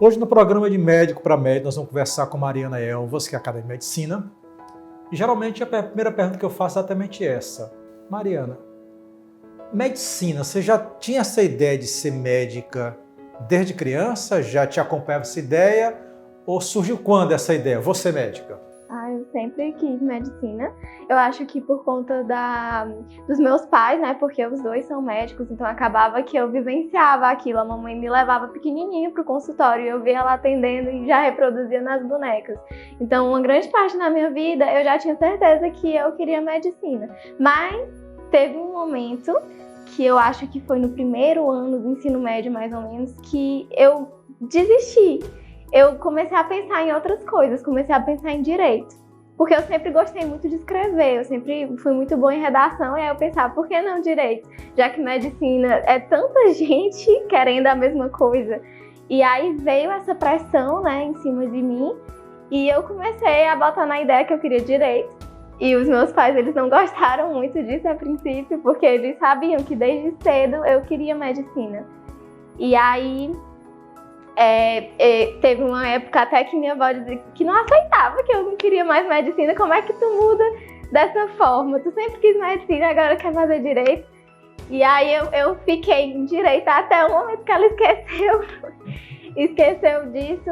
Hoje no programa de Médico para Médico nós vamos conversar com Mariana Elvas, que é acadêmica de medicina. E geralmente a primeira pergunta que eu faço é exatamente essa. Mariana, medicina, você já tinha essa ideia de ser médica desde criança? Já te acompanhava essa ideia? Ou surgiu quando essa ideia? Vou ser médica? Eu sempre quis medicina. Eu acho que por conta dos meus pais, né? Porque os dois são médicos, então acabava que eu vivenciava aquilo. A mamãe me levava pequenininha pro consultório e eu via ela atendendo e já reproduzia nas bonecas. Então, uma grande parte da minha vida eu já tinha certeza que eu queria medicina. Mas teve um momento que eu acho que foi no primeiro ano do ensino médio, mais ou menos, que eu desisti. Eu comecei a pensar em outras coisas, comecei a pensar em direito. Porque eu sempre gostei muito de escrever, eu sempre fui muito boa em redação, e aí eu pensava, por que não direito? Já que medicina é tanta gente querendo a mesma coisa. E aí veio essa pressão, né, em cima de mim, e eu comecei a botar na ideia que eu queria direito. E os meus pais, eles não gostaram muito disso a princípio, porque eles sabiam que desde cedo eu queria medicina. E aí teve uma época até que minha avó dizia que não aceitava, que eu não queria mais medicina. Como é que tu muda dessa forma? Tu sempre quis medicina, agora quer fazer direito? E aí eu fiquei em direito até o momento que ela esqueceu disso.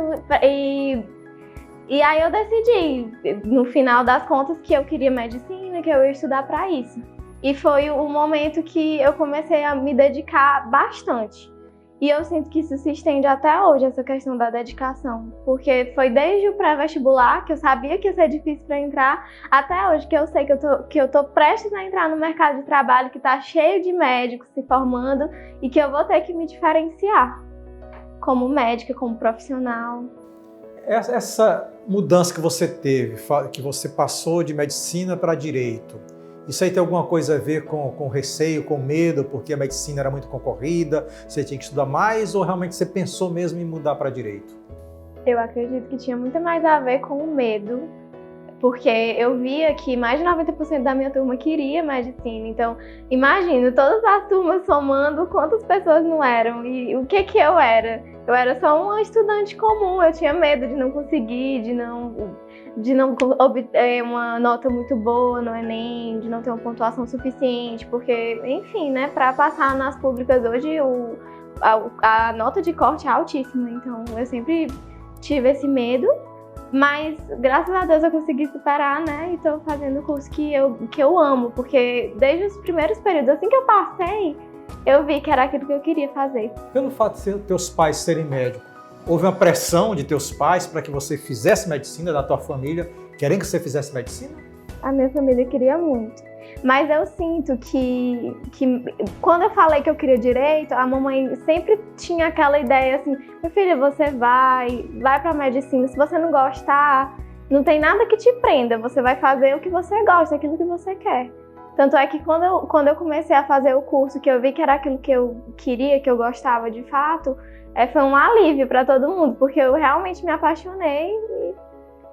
E aí eu decidi, no final das contas, que eu queria medicina, que eu ia estudar para isso. E foi o momento que eu comecei a me dedicar bastante. E eu sinto que isso se estende até hoje, essa questão da dedicação. Porque foi desde o pré-vestibular, que eu sabia que ia ser difícil para entrar, até hoje que eu sei que eu tô prestes a entrar no mercado de trabalho, que tá cheio de médicos se formando, e que eu vou ter que me diferenciar como médica, como profissional. Essa mudança que você teve, que você passou de medicina para direito, isso aí tem alguma coisa a ver com receio, com medo, porque a medicina era muito concorrida, você tinha que estudar mais, ou realmente você pensou mesmo em mudar para direito? Eu acredito que tinha muito mais a ver com o medo, porque eu via que mais de 90% da minha turma queria medicina. Então, imagino, todas as turmas somando, quantas pessoas não eram e o que eu era? Eu era só uma estudante comum, eu tinha medo de não conseguir, de não obter uma nota muito boa no Enem, de não ter uma pontuação suficiente, porque, enfim, né, para passar nas públicas hoje a nota de corte é altíssima, então eu sempre tive esse medo, mas graças a Deus eu consegui superar, né, e tô fazendo o curso que eu amo, porque desde os primeiros períodos, assim que eu passei, eu vi que era aquilo que eu queria fazer. Pelo fato de teus pais serem médicos, houve uma pressão de teus pais para que você fizesse medicina, da tua família, querendo que você fizesse medicina? A minha família queria muito. Mas eu sinto que quando eu falei que eu queria direito, a mamãe sempre tinha aquela ideia assim, minha filha, você vai pra medicina, se você não gostar, não tem nada que te prenda, você vai fazer o que você gosta, aquilo que você quer. Tanto é que quando eu comecei a fazer o curso, que eu vi que era aquilo que eu queria, que eu gostava de fato, foi um alívio para todo mundo, porque eu realmente me apaixonei e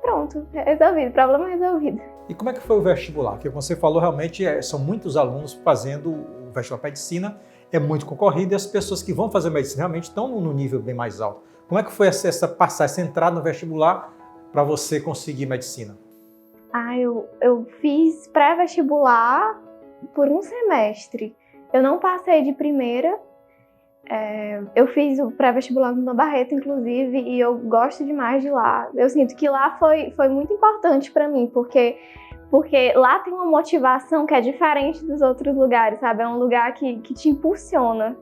pronto, resolvido, problema resolvido. E como é que foi o vestibular? Porque você falou, realmente são muitos alunos fazendo o vestibular para medicina, é muito concorrido e as pessoas que vão fazer medicina realmente estão no nível bem mais alto. Como é que foi essa entrada no vestibular para você conseguir medicina? Eu fiz pré-vestibular por um semestre. Eu não passei de primeira. Eu fiz o pré-vestibular no Barreto, inclusive, e eu gosto demais de lá. Eu sinto que lá foi muito importante para mim, porque lá tem uma motivação que é diferente dos outros lugares, sabe? É um lugar que te impulsiona,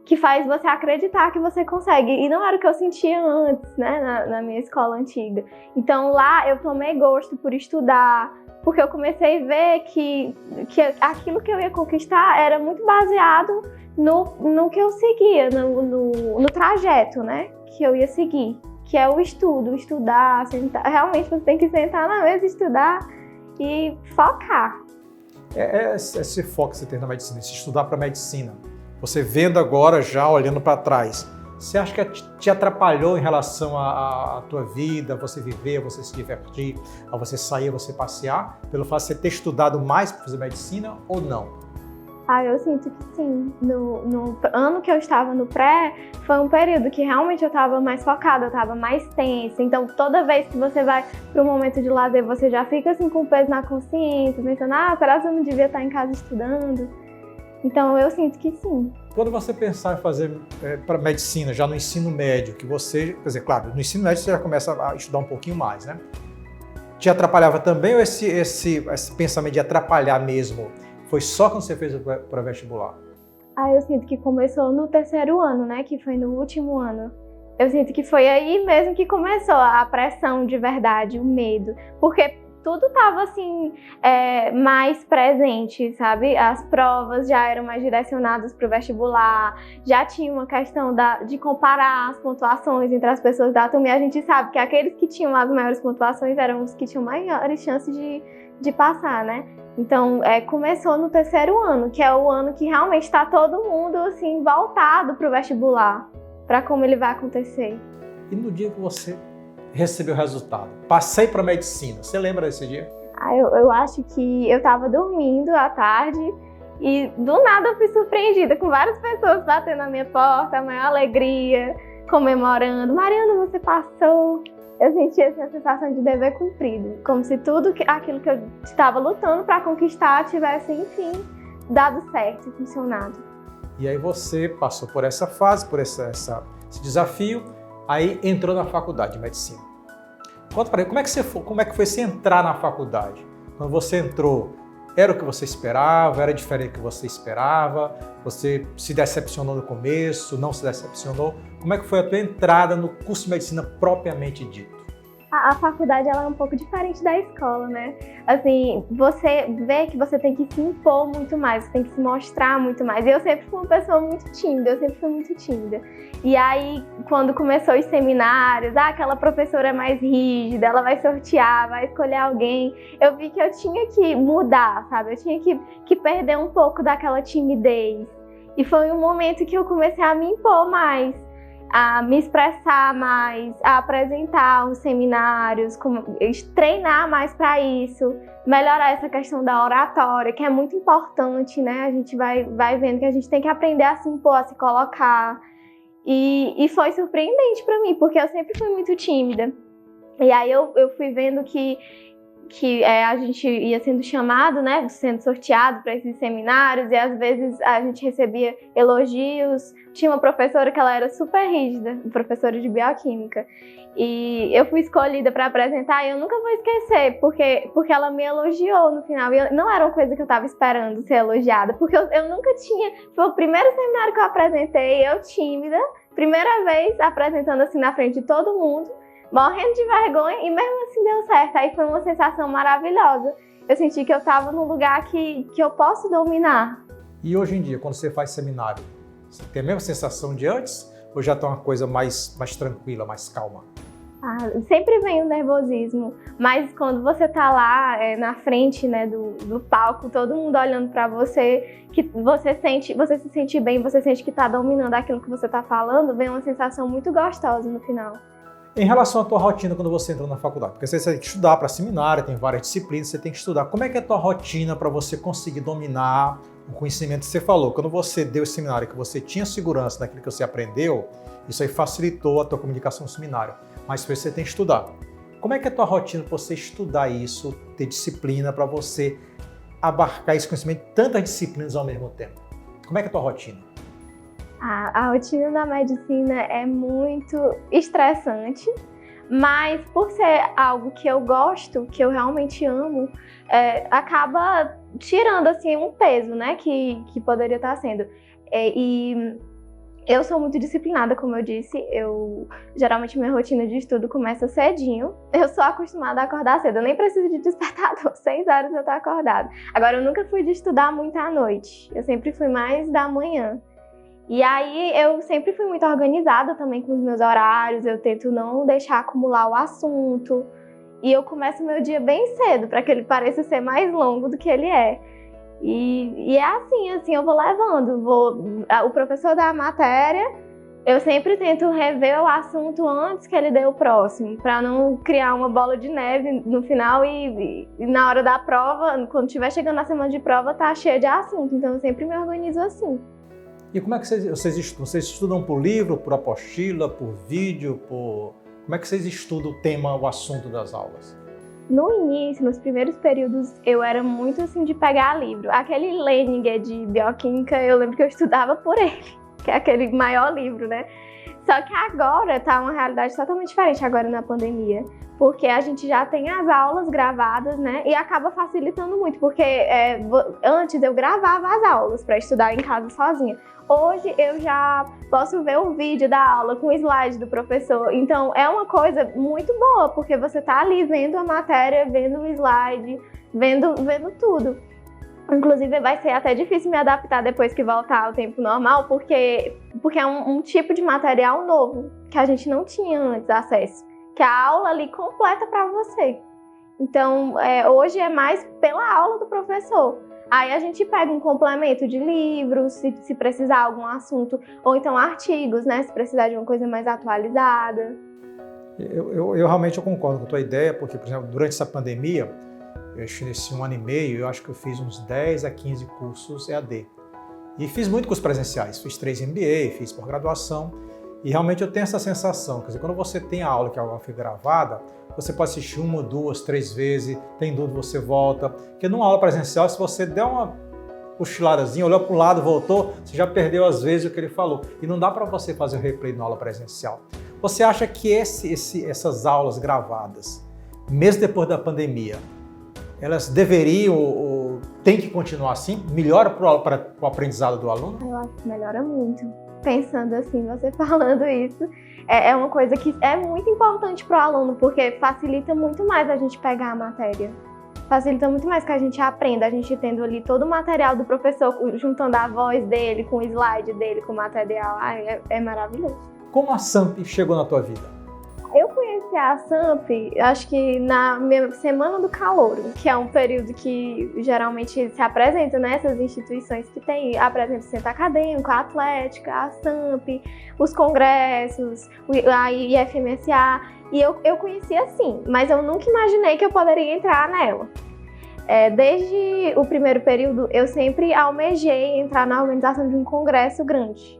que faz você acreditar que você consegue. E não era o que eu sentia antes, né, na minha escola antiga. Então lá eu tomei gosto por estudar, porque eu comecei a ver que aquilo que eu ia conquistar era muito baseado no que eu seguia, no trajeto, né, que eu ia seguir, que é o estudo, estudar, sentar. Realmente você tem que sentar na mesa, estudar e focar. Esse foco que você tem na medicina, esse estudar para medicina, você vendo agora, já olhando para trás, você acha que te atrapalhou em relação à tua vida, a você viver, a você se divertir, a você sair, a você passear, pelo fato de você ter estudado mais para fazer medicina ou não? Eu sinto que sim. No ano que eu estava no pré, foi um período que realmente eu estava mais focada, eu estava mais tensa. Então, toda vez que você vai para um momento de lazer, você já fica assim com o peso na consciência, pensando, será que eu não devia estar em casa estudando? Então, eu sinto que sim. Quando você pensar em fazer para medicina, já no ensino médio, que você, quer dizer, claro, no ensino médio você já começa a estudar um pouquinho mais, né? Te atrapalhava também ou esse pensamento de atrapalhar mesmo foi só quando você fez o pré-vestibular? Eu sinto que começou no terceiro ano, né? Que foi no último ano. Eu sinto que foi aí mesmo que começou a pressão de verdade, o medo. Porque tudo estava assim, mais presente, sabe? As provas já eram mais direcionadas para o vestibular, já tinha uma questão de comparar as pontuações entre as pessoas da turma. E a gente sabe que aqueles que tinham as maiores pontuações eram os que tinham maiores chances de passar, né? Então, começou no terceiro ano, que é o ano que realmente está todo mundo assim, voltado para o vestibular, para como ele vai acontecer. E no dia que você recebeu o resultado, passei para medicina, você lembra desse dia? Eu acho que eu estava dormindo à tarde e do nada eu fui surpreendida com várias pessoas batendo na minha porta, a maior alegria, comemorando. Mariana, você passou! Eu senti essa sensação de dever cumprido, como se tudo aquilo que eu estava lutando para conquistar tivesse, enfim, dado certo e funcionado. E aí você passou por essa fase, por esse desafio, aí entrou na faculdade de medicina. Conta para mim, como é que foi você entrar na faculdade? Quando você entrou, era o que você esperava? Era diferente do que você esperava? Você se decepcionou no começo? Não se decepcionou? Como é que foi a tua entrada no curso de medicina propriamente dito? A faculdade ela é um pouco diferente da escola, né? Assim, você vê que você tem que se impor muito mais, você tem que se mostrar muito mais. Eu sempre fui uma pessoa muito tímida, E aí, quando começou os seminários, aquela professora é mais rígida, ela vai sortear, vai escolher alguém. Eu vi que eu tinha que mudar, sabe? Eu tinha que perder um pouco daquela timidez. E foi um momento que eu comecei a me impor mais, a me expressar mais, a apresentar os seminários, treinar mais para isso, melhorar essa questão da oratória, que é muito importante, né? A gente vai vendo que a gente tem que aprender a se impor, a se colocar. E foi surpreendente para mim, porque eu sempre fui muito tímida. E aí eu fui vendo que a gente ia sendo chamado, né, sendo sorteado para esses seminários, e às vezes a gente recebia elogios. Tinha uma professora que ela era super rígida, professora de bioquímica, e eu fui escolhida para apresentar, e eu nunca vou esquecer, porque ela me elogiou no final, e não era uma coisa que eu estava esperando ser elogiada, porque eu nunca tinha, foi o primeiro seminário que eu apresentei, eu tímida, primeira vez apresentando assim na frente de todo mundo, morrendo de vergonha, e mesmo assim deu certo. Aí foi uma sensação maravilhosa. Eu senti que eu estava num lugar que eu posso dominar. E hoje em dia, quando você faz seminário, você tem a mesma sensação de antes? Ou já está uma coisa mais tranquila, mais calma? Sempre vem o nervosismo, mas quando você está lá na frente, né, do palco, todo mundo olhando para você, que você se sente bem, você sente que está dominando aquilo que você está falando, vem uma sensação muito gostosa no final. Em relação à tua rotina quando você entrou na faculdade, porque você tem que estudar para seminário, tem várias disciplinas, você tem que estudar. Como é que é a tua rotina para você conseguir dominar o conhecimento que você falou? Quando você deu esse seminário, que você tinha segurança naquilo que você aprendeu, isso aí facilitou a tua comunicação no seminário. Mas você tem que estudar. Como é que é a tua rotina para você estudar isso, ter disciplina para você abarcar esse conhecimento de tantas disciplinas ao mesmo tempo? Como é que é a tua rotina? A rotina da medicina é muito estressante, mas por ser algo que eu gosto, que eu realmente amo, acaba tirando assim um peso, né, que poderia estar sendo. E eu sou muito disciplinada, como eu disse, geralmente minha rotina de estudo começa cedinho. Eu sou acostumada a acordar cedo, eu nem preciso de despertador, 6 horas eu tô acordada. Agora, eu nunca fui de estudar muito à noite, eu sempre fui mais da manhã. E aí eu sempre fui muito organizada também com os meus horários, eu tento não deixar acumular o assunto. E eu começo meu dia bem cedo, para que ele pareça ser mais longo do que ele é. E é assim eu vou levando. O professor dá a matéria, Eu sempre tento rever o assunto antes que ele dê o próximo, para não criar uma bola de neve no final e na hora da prova, quando estiver chegando na semana de prova, tá cheia de assunto. Então eu sempre me organizo assim. E como é que vocês estudam? Vocês estudam por livro, por apostila, por vídeo, Como é que vocês estudam o tema, o assunto das aulas? No início, nos primeiros períodos, eu era muito assim de pegar livro. Aquele Leninger de bioquímica, eu lembro que eu estudava por ele, que é aquele maior livro, né? Só que agora tá uma realidade totalmente diferente agora na pandemia, porque a gente já tem as aulas gravadas, né? E acaba facilitando muito, porque antes eu gravava as aulas para estudar em casa sozinha. Hoje eu já posso ver o vídeo da aula com o slide do professor. Então é uma coisa muito boa, porque você tá ali vendo a matéria, vendo o slide, vendo tudo. Inclusive vai ser até difícil me adaptar depois que voltar ao tempo normal, porque é um tipo de material novo que a gente não tinha antes acesso, que é a aula ali completa para você. Então hoje é mais pela aula do professor. Aí a gente pega um complemento de livros, se precisar algum assunto, ou então artigos, né? Se precisar de uma coisa mais atualizada. Eu realmente concordo com a tua ideia, porque, por exemplo, durante essa pandemia, nesse 1 ano e meio, eu acho que eu fiz uns 10 a 15 cursos EAD. E fiz muito cursos presenciais, fiz 3 MBA, fiz pós-graduação, e realmente eu tenho essa sensação, quer dizer, quando você tem a aula que a aula foi gravada, você pode assistir 1, 2, 3 vezes, tem dúvida, você volta. Porque numa aula presencial, se você der uma cochiladazinha, olhou para o lado, voltou, você já perdeu às vezes o que ele falou. E não dá para você fazer o replay na aula presencial. Você acha que essas aulas gravadas, mesmo depois da pandemia, elas deveriam ou tem que continuar assim? Melhora para o aprendizado do aluno? Eu acho que melhora muito. Pensando assim, você falando isso, é uma coisa que é muito importante para o aluno, porque facilita muito mais a gente pegar a matéria. Facilita muito mais que a gente aprenda, a gente tendo ali todo o material do professor, juntando a voz dele com o slide dele, com o material. É maravilhoso. Como a SAMP chegou na tua vida? Eu conheci a SAMP, acho que na minha semana do calouro, que é um período que geralmente se apresenta nessas instituições que tem, apresenta o centro acadêmico, a atlética, a SAMP, os congressos, a IFMSA, e eu conheci assim, mas eu nunca imaginei que eu poderia entrar nela. Desde o primeiro período, eu sempre almejei entrar na organização de um congresso grande.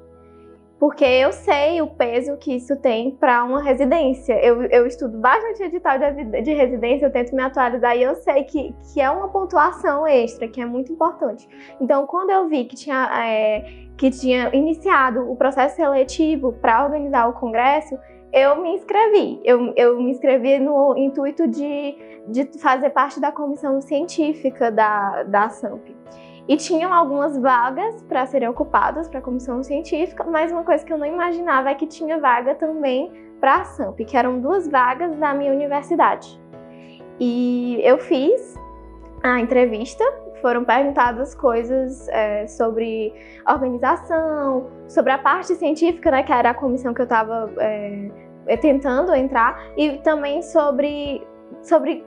Porque eu sei o peso que isso tem para uma residência. Eu estudo bastante edital de residência, eu tento me atualizar e eu sei que é uma pontuação extra, que é muito importante. Então, quando eu vi que tinha iniciado o processo seletivo para organizar o congresso, eu me inscrevi. Eu me inscrevi no intuito de fazer parte da comissão científica da SAMP. E tinham algumas vagas para serem ocupadas para a comissão científica, mas uma coisa que eu não imaginava é que tinha vaga também para a SAMP, que eram 2 vagas da minha universidade. E eu fiz a entrevista, foram perguntadas coisas sobre organização, sobre a parte científica, né, que era a comissão que eu estava tentando entrar, e também sobre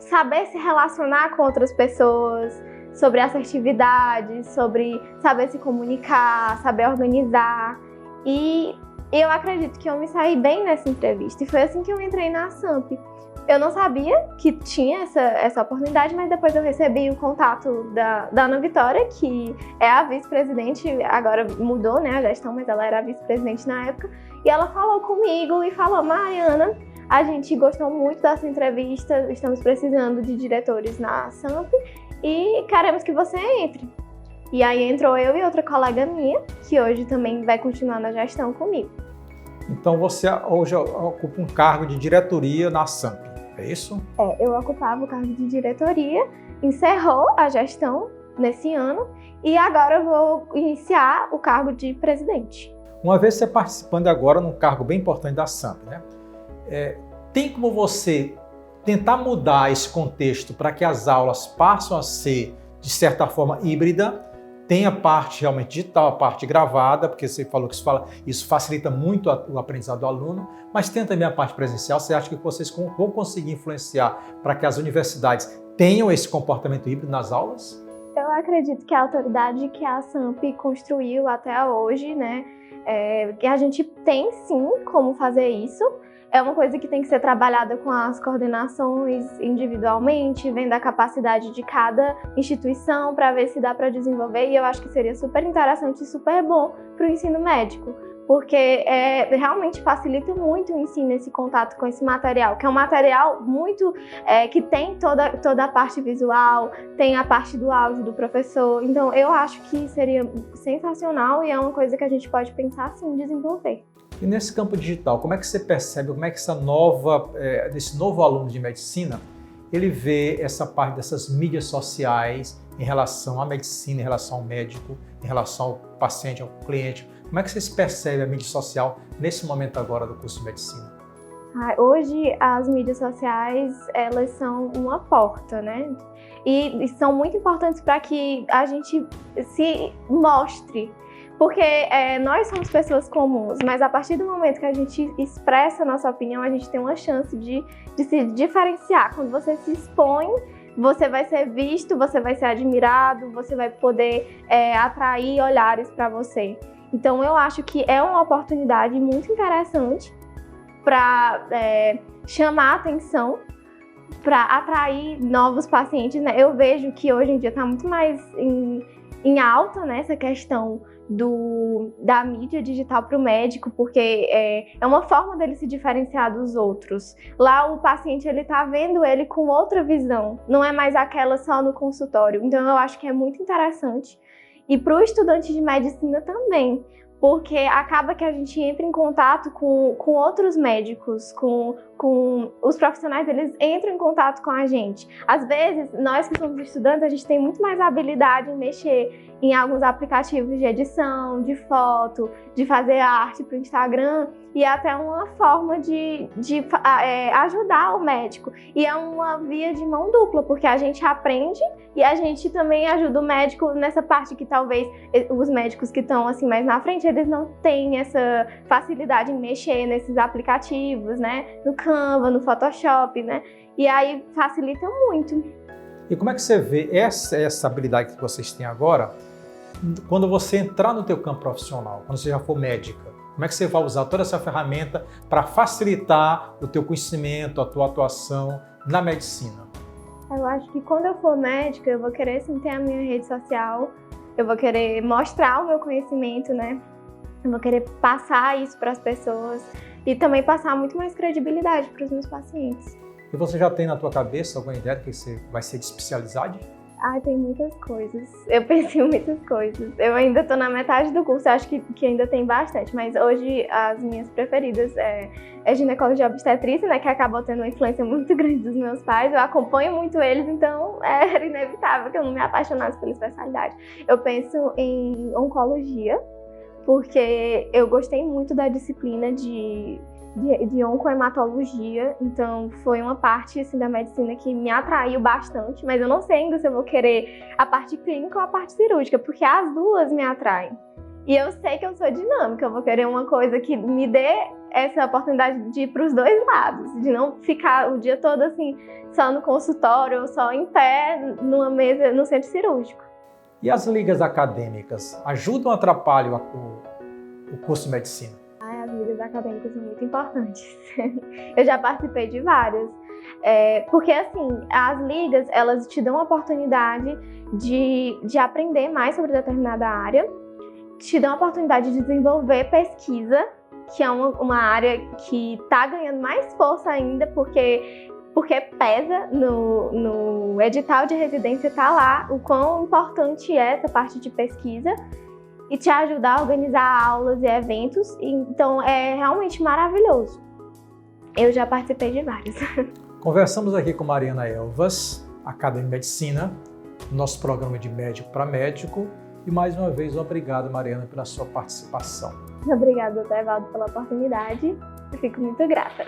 saber se relacionar com outras pessoas, sobre assertividade, sobre saber se comunicar, saber organizar. E eu acredito que eu me saí bem nessa entrevista. E foi assim que eu entrei na SAMP. Eu não sabia que tinha essa oportunidade, mas depois eu recebi o contato da Ana Vitória, que é a vice-presidente, agora mudou, né, a gestão, mas ela era a vice-presidente na época. E ela falou comigo e falou: Mariana, a gente gostou muito dessa entrevista, estamos precisando de diretores na SAMP, e queremos que você entre. E aí entrou eu e outra colega minha, que hoje também vai continuar na gestão comigo. Então você hoje ocupa um cargo de diretoria na SAMP, é isso? Eu ocupava o cargo de diretoria, encerrou a gestão nesse ano e agora eu vou iniciar o cargo de presidente. Uma vez você participando agora num cargo bem importante da SAMP, né? Tem como você tentar mudar esse contexto para que as aulas passem a ser, de certa forma, híbrida, tem a parte realmente digital, a parte gravada, porque você falou que isso facilita muito o aprendizado do aluno, mas tem também a parte presencial. Você acha que vocês vão conseguir influenciar para que as universidades tenham esse comportamento híbrido nas aulas? Eu acredito que a autoridade que a SAMP construiu até hoje, né, que a gente tem sim como fazer isso. É uma coisa que tem que ser trabalhada com as coordenações individualmente, vendo a capacidade de cada instituição para ver se dá para desenvolver. E eu acho que seria super interessante e super bom para o ensino médico, porque realmente facilita muito o ensino, esse contato com esse material, que é um material muito que tem toda a parte visual, tem a parte do áudio do professor. Então eu acho que seria sensacional e é uma coisa que a gente pode pensar sim em desenvolver. E nesse campo digital, como é que você percebe, como é que esse novo aluno de medicina, ele vê essa parte dessas mídias sociais em relação à medicina, em relação ao médico, em relação ao paciente, ao cliente? Como é que vocês percebem a mídia social nesse momento agora do curso de medicina? Hoje as mídias sociais, elas são uma porta, né? E são muito importantes para que a gente se mostre. Porque nós somos pessoas comuns, mas a partir do momento que a gente expressa a nossa opinião, a gente tem uma chance de se diferenciar. Quando você se expõe, você vai ser visto, você vai ser admirado, você vai poder atrair olhares para você. Então eu acho que é uma oportunidade muito interessante para chamar a atenção, para atrair novos pacientes, né? Eu vejo que hoje em dia está muito mais em alta, né, essa questão da mídia digital para o médico, porque é uma forma dele se diferenciar dos outros. Lá o paciente ele está vendo ele com outra visão, não é mais aquela só no consultório. Então eu acho que é muito interessante. E para o estudante de medicina também, porque acaba que a gente entra em contato com outros médicos, com os profissionais, eles entram em contato com a gente. Às vezes, nós que somos estudantes, a gente tem muito mais habilidade em mexer em alguns aplicativos de edição, de foto, de fazer arte para o Instagram, e é até uma forma de ajudar o médico. E é uma via de mão dupla, porque a gente aprende e a gente também ajuda o médico nessa parte que talvez os médicos que estão assim mais na frente, eles não têm essa facilidade em mexer nesses aplicativos, né? No Canva, no Photoshop, né? E aí facilita muito. E como é que você vê essa habilidade que vocês têm agora quando você entrar no teu campo profissional, quando você já for médica? Como é que você vai usar toda essa ferramenta para facilitar o teu conhecimento, a tua atuação na medicina? Eu acho que quando eu for médica, eu vou querer sim ter a minha rede social, eu vou querer mostrar o meu conhecimento, né? Eu vou querer passar isso para as pessoas e também passar muito mais credibilidade para os meus pacientes. E você já tem na tua cabeça alguma ideia do que você vai ser de especialidade? Tem muitas coisas. Eu pensei em muitas coisas. Eu ainda estou na metade do curso, acho que ainda tem bastante, mas hoje as minhas preferidas é ginecologia e obstetrícia, né, que acabou tendo uma influência muito grande dos meus pais. Eu acompanho muito eles, então era inevitável que eu não me apaixonasse pela especialidade. Eu penso em oncologia, porque eu gostei muito da disciplina de oncohematologia, então foi uma parte assim, da medicina que me atraiu bastante, mas eu não sei ainda se eu vou querer a parte clínica ou a parte cirúrgica, porque as duas me atraem. E eu sei que eu sou dinâmica, eu vou querer uma coisa que me dê essa oportunidade de ir para os dois lados, de não ficar o dia todo assim, só no consultório ou só em pé, numa mesa, no centro cirúrgico. E as ligas acadêmicas ajudam ou atrapalham o curso de medicina? As ligas acadêmicas são muito importantes. Eu já participei de várias. Porque, assim, as ligas, elas te dão a oportunidade de aprender mais sobre determinada área, te dão a oportunidade de desenvolver pesquisa, que é uma área que está ganhando mais força ainda, porque pesa no edital de residência, tá lá o quão importante é essa parte de pesquisa, e te ajudar a organizar aulas e eventos. Então é realmente maravilhoso. Eu já participei de vários. Conversamos aqui com Mariana Elvas, acadêmica de medicina, nosso programa de médico para médico. E mais uma vez, obrigado, Mariana, pela sua participação. Obrigada, Evaldo, pela oportunidade. Eu fico muito grata.